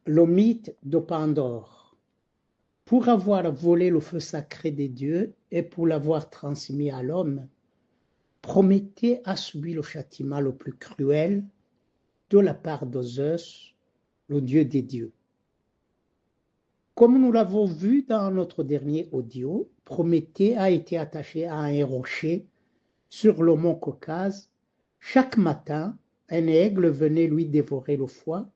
Le mythe de Pandore. Pour avoir volé le feu sacré des dieux et pour l'avoir transmis à l'homme, Prométhée a subi le châtiment le plus cruel de la part de Zeus, le dieu des dieux. Comme nous l'avons vu dans notre dernier audio, Prométhée a été attaché à un rocher sur le mont Caucase. Chaque matin, un aigle venait lui dévorer le foie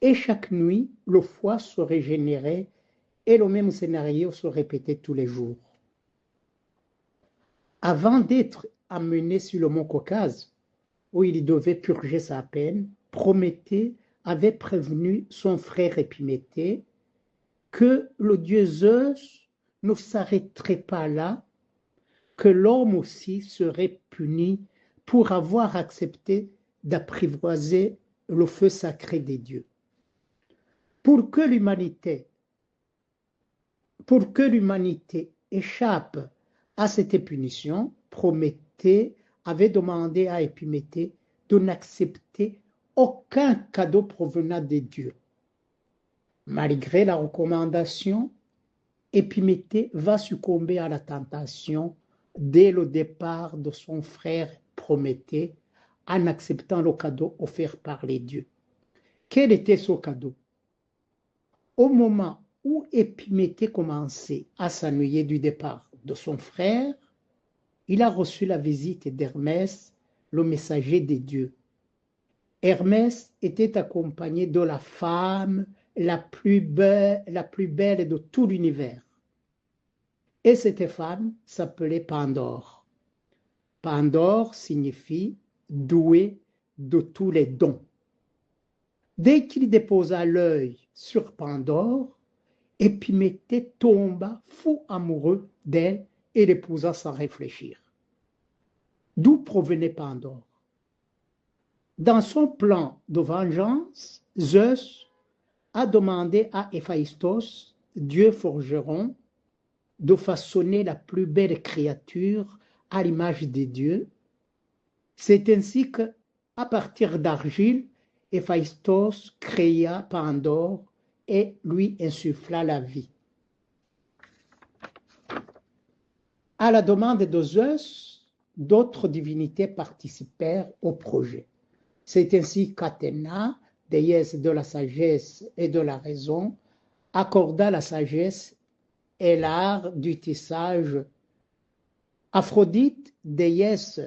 et chaque nuit, le foie se régénérait et le même scénario se répétait tous les jours. Avant d'être amené sur le mont Caucase, où il devait purger sa peine, Prométhée avait prévenu son frère Épiméthée que le dieu Zeus ne s'arrêterait pas là, que l'homme aussi serait puni pour avoir accepté d'apprivoiser le feu sacré des dieux. Pour que l'humanité échappe à cette punition, Prométhée avait demandé à Épiméthée de n'accepter aucun cadeau provenant des dieux. Malgré la recommandation, Épiméthée va succomber à la tentation dès le départ de son frère Prométhée en acceptant le cadeau offert par les dieux. Quel était ce cadeau? Au moment où Épiméthée commençait à s'ennuyer du départ de son frère, il a reçu la visite d'Hermès, le messager des dieux. Hermès était accompagné de la femme la plus belle de tout l'univers. Et cette femme s'appelait Pandore. Pandore signifie doué de tous les dons. Dès qu'il déposa l'œil sur Pandore, Épiméthée tomba fou amoureux d'elle et l'épousa sans réfléchir. D'où provenait Pandore? Dans son plan de vengeance, Zeus a demandé à Héphaïstos, dieu forgeron, de façonner la plus belle créature à l'image des dieux. C'est ainsi qu'à partir d'argile, Héphaïstos créa Pandore et lui insuffla la vie. À la demande de Zeus, d'autres divinités participèrent au projet. C'est ainsi qu'Athéna, déesse de la sagesse et de la raison, accorda la sagesse et l'art du tissage. Aphrodite, déesse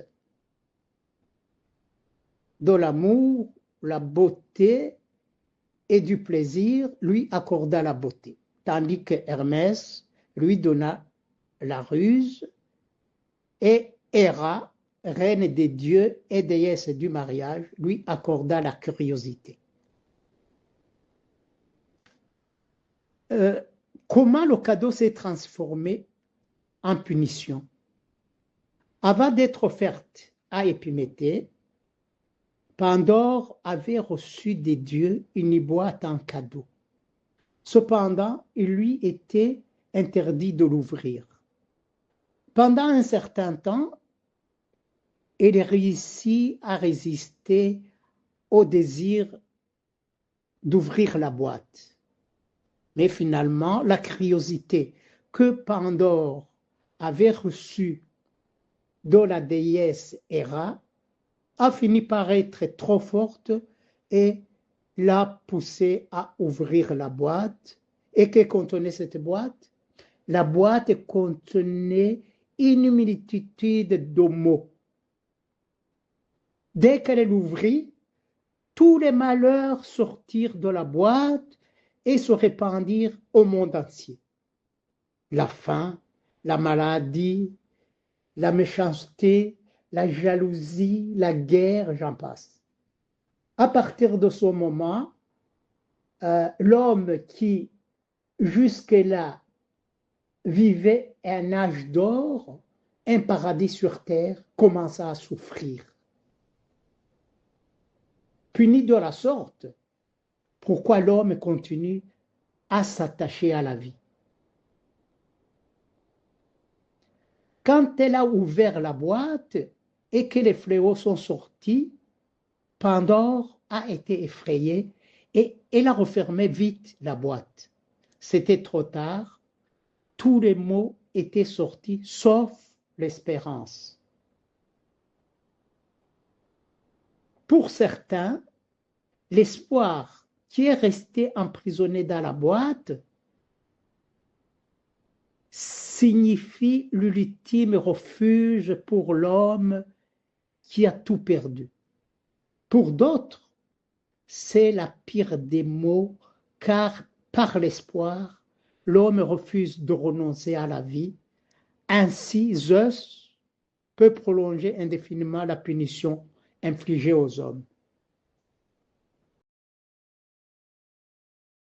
de l'amour, la beauté et du plaisir, lui accorda la beauté, tandis que Hermès lui donna la ruse et Héra, reine des dieux et déesse du mariage, lui accorda la curiosité. Comment le cadeau s'est transformé en punition? Avant d'être offerte à Épiméthée, Pandore avait reçu des dieux une boîte en cadeau. Cependant, il lui était interdit de l'ouvrir. Pendant un certain temps, il réussit à résister au désir d'ouvrir la boîte. Mais finalement, la curiosité que Pandore avait reçue de la déesse Héra a fini par être trop forte et l'a poussé à ouvrir la boîte. Et que contenait cette boîte? La boîte contenait une multitude de mots. Dès qu'elle l'ouvrit, tous les malheurs sortirent de la boîte et se répandirent au monde entier. La faim, la maladie, la méchanceté, la jalousie, la guerre, j'en passe. À partir de ce moment, l'homme qui jusque-là vivait un âge d'or, un paradis sur terre, commença à souffrir. Puni de la sorte, pourquoi l'homme continue à s'attacher à la vie? Quand elle a ouvert la boîte et que les fléaux sont sortis, Pandore a été effrayée Et elle a refermé vite la boîte. C'était trop tard. Tous les mots étaient sortis, sauf l'espérance. Pour certains, l'espoir qui est resté emprisonné dans la boîte signifie l'ultime refuge pour l'homme qui a tout perdu. Pour d'autres, c'est la pire des maux, car par l'espoir, l'homme refuse de renoncer à la vie. Ainsi, Zeus peut prolonger indéfiniment la punition infligée aux hommes.